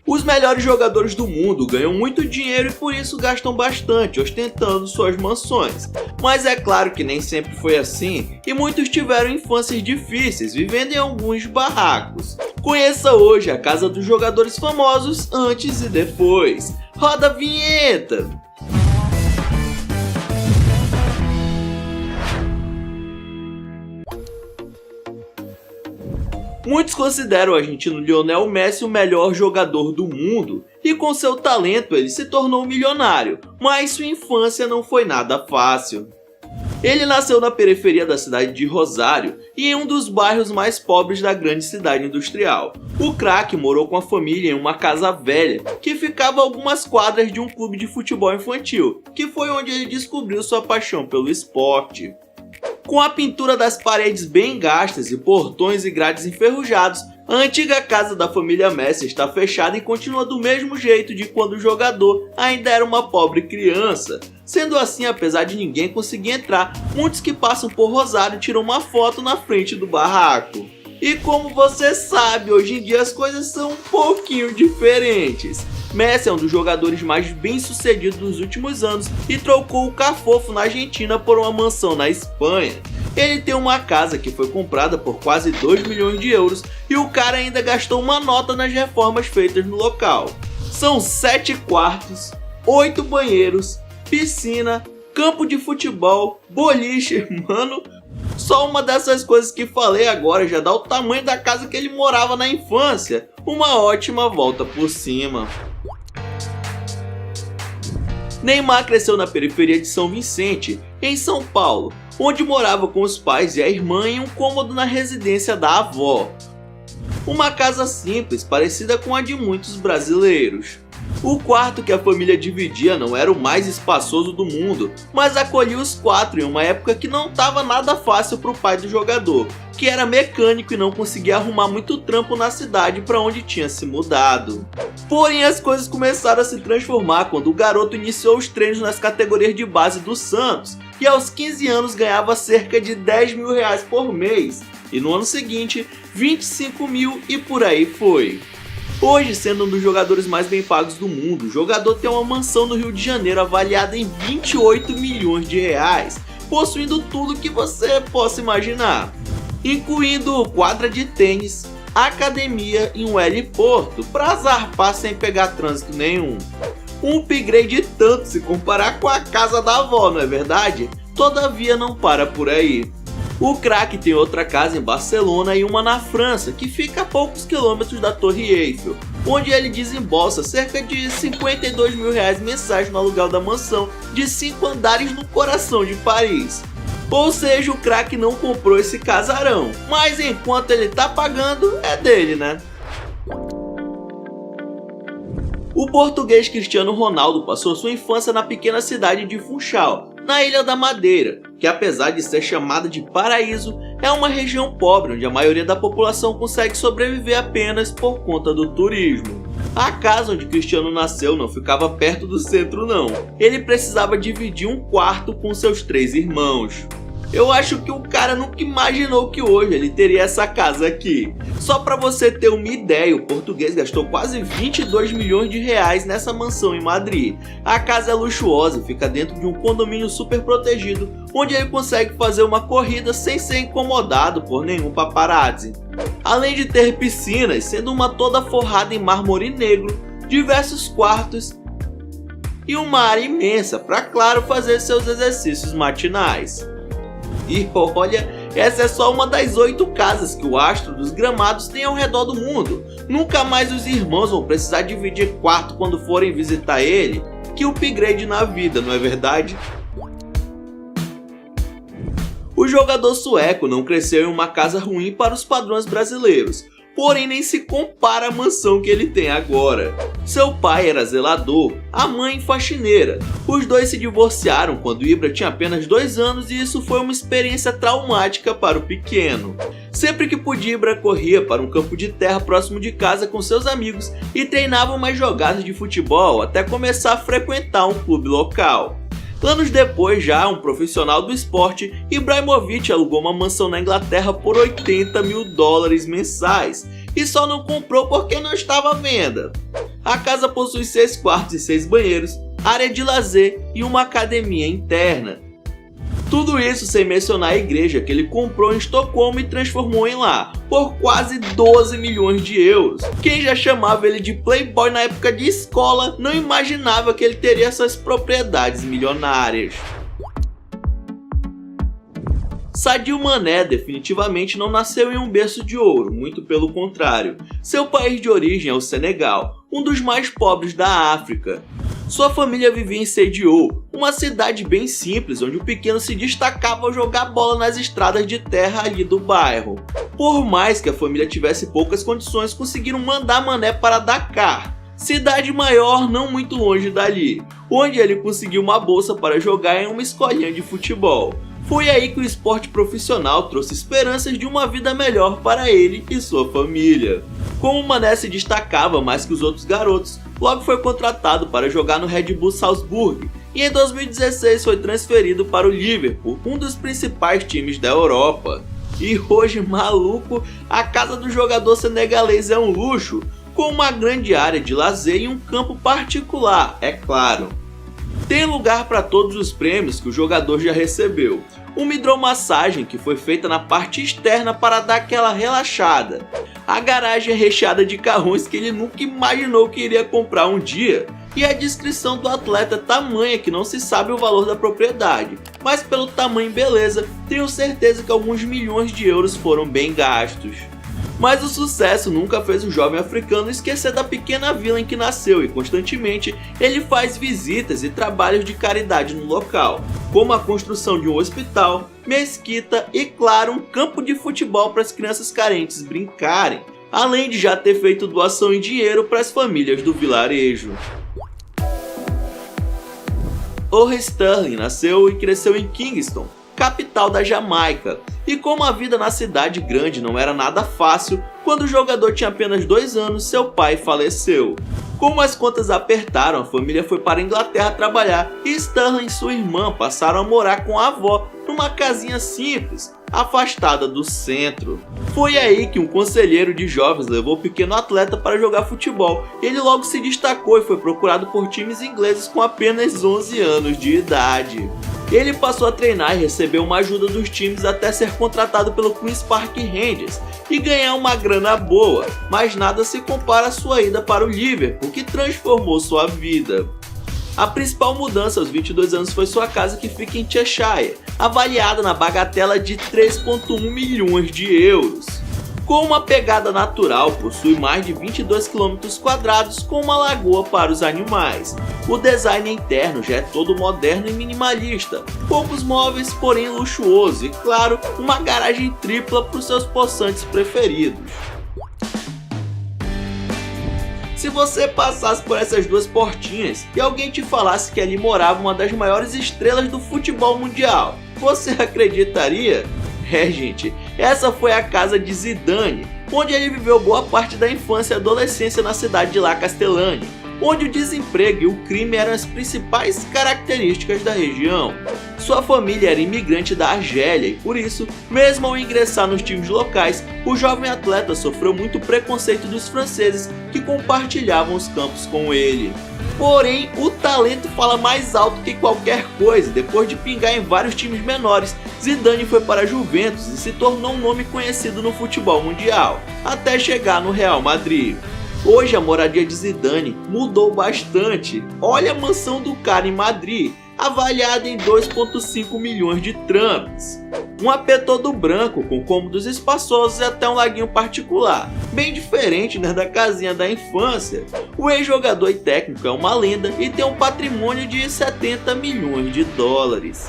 Os melhores jogadores do mundo ganham muito dinheiro e por isso gastam bastante, ostentando suas mansões. Mas é claro que nem sempre foi assim e muitos tiveram infâncias difíceis, vivendo em alguns barracos. Conheça hoje a casa dos jogadores famosos antes e depois. Roda a vinheta! Muitos consideram o argentino Lionel Messi o melhor jogador do mundo e com seu talento ele se tornou milionário, mas sua infância não foi nada fácil. Ele nasceu na periferia da cidade de Rosário e em um dos bairros mais pobres da grande cidade industrial. O craque morou com a família em uma casa velha que ficava a algumas quadras de um clube de futebol infantil, que foi onde ele descobriu sua paixão pelo esporte. Com a pintura das paredes bem gastas e portões e grades enferrujados, a antiga casa da família Messi está fechada e continua do mesmo jeito de quando o jogador ainda era uma pobre criança. Sendo assim, apesar de ninguém conseguir entrar, muitos que passam por Rosário tiram uma foto na frente do barraco. E como você sabe, hoje em dia as coisas são um pouquinho diferentes. Messi é um dos jogadores mais bem-sucedidos dos últimos anos e trocou o cafofo na Argentina por uma mansão na Espanha. Ele tem uma casa que foi comprada por quase 2 milhões de euros e o cara ainda gastou uma nota nas reformas feitas no local. São 7 quartos, 8 banheiros, piscina, campo de futebol, boliche, mano... Só uma dessas coisas que falei agora já dá o tamanho da casa que ele morava na infância. Uma ótima volta por cima. Neymar cresceu na periferia de São Vicente, em São Paulo, onde morava com os pais e a irmã em um cômodo na residência da avó. Uma casa simples, parecida com a de muitos brasileiros. O quarto que a família dividia não era o mais espaçoso do mundo, mas acolhia os 4 em uma época que não estava nada fácil para o pai do jogador, que era mecânico e não conseguia arrumar muito trampo na cidade para onde tinha se mudado. Porém, as coisas começaram a se transformar quando o garoto iniciou os treinos nas categorias de base do Santos e aos 15 anos ganhava cerca de 10 mil reais por mês, e no ano seguinte 25 mil e por aí foi. Hoje, sendo um dos jogadores mais bem pagos do mundo, o jogador tem uma mansão no Rio de Janeiro avaliada em 28 milhões de reais, possuindo tudo que você possa imaginar, incluindo quadra de tênis, academia e um heliporto para zarpar sem pegar trânsito nenhum. Um upgrade tanto se comparar com a casa da avó, não é verdade? Todavia não para por aí. O craque tem outra casa em Barcelona e uma na França, que fica a poucos quilômetros da Torre Eiffel, onde ele desembolsa cerca de 52 mil reais mensais no aluguel da mansão de 5 andares no coração de Paris. Ou seja, o craque não comprou esse casarão, mas enquanto ele tá pagando, é dele, né? O português Cristiano Ronaldo passou sua infância na pequena cidade de Funchal, na Ilha da Madeira, que apesar de ser chamada de paraíso, é uma região pobre onde a maioria da população consegue sobreviver apenas por conta do turismo. A casa onde Cristiano nasceu não ficava perto do centro não, ele precisava dividir um quarto com seus 3 irmãos. Eu acho que o cara nunca imaginou que hoje ele teria essa casa aqui. Só para você ter uma ideia, o português gastou quase 22 milhões de reais nessa mansão em Madrid. A casa é luxuosa e fica dentro de um condomínio super protegido, onde ele consegue fazer uma corrida sem ser incomodado por nenhum paparazzi. Além de ter piscinas, sendo uma toda forrada em mármore negro, diversos quartos e uma área imensa para, claro, fazer seus exercícios matinais. E olha, essa é só uma das 8 casas que o astro dos gramados tem ao redor do mundo. Nunca mais os irmãos vão precisar dividir quarto quando forem visitar ele. Que upgrade na vida, não é verdade? O jogador sueco não cresceu em uma casa ruim para os padrões brasileiros, porém nem se compara à mansão que ele tem agora. Seu pai era zelador, a mãe faxineira. Os dois se divorciaram quando Ibra tinha apenas 2 anos e isso foi uma experiência traumática para o pequeno. Sempre que podia, Ibra corria para um campo de terra próximo de casa com seus amigos e treinava umas jogadas de futebol até começar a frequentar um clube local. Anos depois, já um profissional do esporte, Ibrahimovic alugou uma mansão na Inglaterra por 80 mil dólares mensais e só não comprou porque não estava à venda. A casa possui 6 quartos e 6 banheiros, área de lazer e uma academia interna. Tudo isso sem mencionar a igreja que ele comprou em Estocolmo e transformou em lar, por quase 12 milhões de euros. Quem já chamava ele de playboy na época de escola não imaginava que ele teria essas propriedades milionárias. Sadio Mané definitivamente não nasceu em um berço de ouro, muito pelo contrário. Seu país de origem é o Senegal, um dos mais pobres da África. Sua família vivia em Sediou, uma cidade bem simples, onde o pequeno se destacava ao jogar bola nas estradas de terra ali do bairro. Por mais que a família tivesse poucas condições, conseguiram mandar Mané para Dakar, cidade maior não muito longe dali, onde ele conseguiu uma bolsa para jogar em uma escolinha de futebol. Foi aí que o esporte profissional trouxe esperanças de uma vida melhor para ele e sua família. Como Mané se destacava mais que os outros garotos, logo foi contratado para jogar no Red Bull Salzburg e em 2016 foi transferido para o Liverpool, um dos principais times da Europa. E hoje, maluco, a casa do jogador senegalês é um luxo, com uma grande área de lazer e um campo particular, é claro. Tem lugar para todos os prêmios que o jogador já recebeu. Uma hidromassagem que foi feita na parte externa para dar aquela relaxada. A garagem é recheada de carrões que ele nunca imaginou que iria comprar um dia. E a descrição do atleta é tamanha que não se sabe o valor da propriedade. Mas pelo tamanho e beleza, tenho certeza que alguns milhões de euros foram bem gastos. Mas o sucesso nunca fez o jovem africano esquecer da pequena vila em que nasceu e constantemente ele faz visitas e trabalhos de caridade no local, como a construção de um hospital, mesquita e, claro, um campo de futebol para as crianças carentes brincarem, além de já ter feito doação em dinheiro para as famílias do vilarejo. O Sterling nasceu e cresceu em Kingston, capital da Jamaica, e como a vida na cidade grande não era nada fácil, quando o jogador tinha apenas 2 anos, seu pai faleceu. Como as contas apertaram, a família foi para a Inglaterra trabalhar e Sterling e sua irmã passaram a morar com a avó numa casinha simples, afastada do centro. Foi aí que um conselheiro de jovens levou o pequeno atleta para jogar futebol. Ele logo se destacou e foi procurado por times ingleses com apenas 11 anos de idade. Ele passou a treinar e recebeu uma ajuda dos times até ser contratado pelo Queen's Park Rangers e ganhar uma grana boa, mas nada se compara à sua ida para o Liverpool, que transformou sua vida. A principal mudança aos 22 anos foi sua casa, que fica em Cheshire, avaliada na bagatela de 3,1 milhões de euros. Com uma pegada natural, possui mais de 22 km² com uma lagoa para os animais. O design interno já é todo moderno e minimalista, poucos móveis, porém luxuoso e, claro, uma garagem tripla para os seus possantes preferidos. Se você passasse por essas duas portinhas e alguém te falasse que ali morava uma das maiores estrelas do futebol mundial, você acreditaria? Gente, essa foi a casa de Zidane, onde ele viveu boa parte da infância e adolescência na cidade de La Castellane, onde o desemprego e o crime eram as principais características da região. Sua família era imigrante da Argélia e, por isso, mesmo ao ingressar nos times locais, o jovem atleta sofreu muito preconceito dos franceses que compartilhavam os campos com ele. Porém, o talento fala mais alto que qualquer coisa. Depois de pingar em vários times menores, Zidane foi para a Juventus e se tornou um nome conhecido no futebol mundial, até chegar no Real Madrid. Hoje a moradia de Zidane mudou bastante. Olha a mansão do cara em Madrid, avaliada em 2,5 milhões de trams. Um AP todo branco, com cômodos espaçosos e até um laguinho particular. Bem diferente, né, da casinha da infância. O ex-jogador e técnico é uma lenda e tem um patrimônio de 70 milhões de dólares.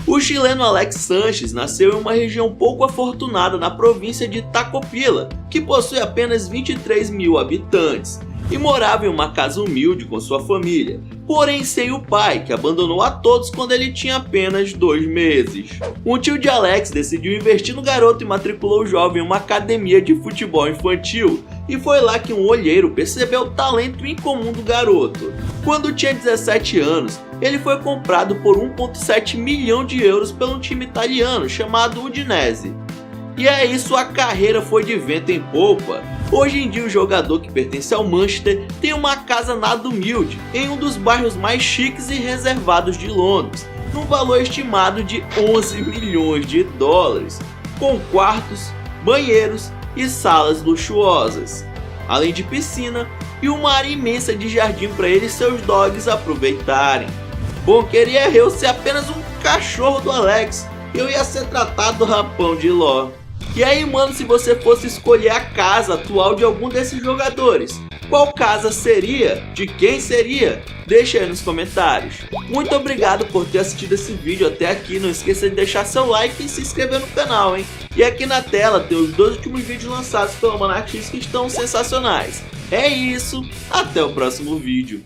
O chileno Alex Sanches nasceu em uma região pouco afortunada na província de Tocopilla, que possui apenas 23 mil habitantes, e morava em uma casa humilde com sua família, porém sem o pai, que abandonou a todos quando ele tinha apenas 2 meses. Um tio de Alex decidiu investir no garoto e matriculou o jovem em uma academia de futebol infantil, e foi lá que um olheiro percebeu o talento incomum do garoto. Quando tinha 17 anos, ele foi comprado por 1,7 milhão de euros pelo time italiano chamado Udinese. E aí sua carreira foi de vento em popa. Hoje em dia o jogador, que pertence ao Manchester, tem uma casa nada humilde em um dos bairros mais chiques e reservados de Londres, num valor estimado de 11 milhões de dólares, com quartos, banheiros e salas luxuosas, além de piscina e uma área imensa de jardim para ele e seus dogs aproveitarem. Bom, queria eu ser apenas um cachorro do Alex, eu ia ser tratado do rapão de Ló. E aí, mano, se você fosse escolher a casa atual de algum desses jogadores, qual casa seria? De quem seria? Deixa aí nos comentários. Muito obrigado por ter assistido esse vídeo até aqui. Não esqueça de deixar seu like e se inscrever no canal, hein? E aqui na tela tem os 2 últimos vídeos lançados pelo Monark X que estão sensacionais. É isso, até o próximo vídeo.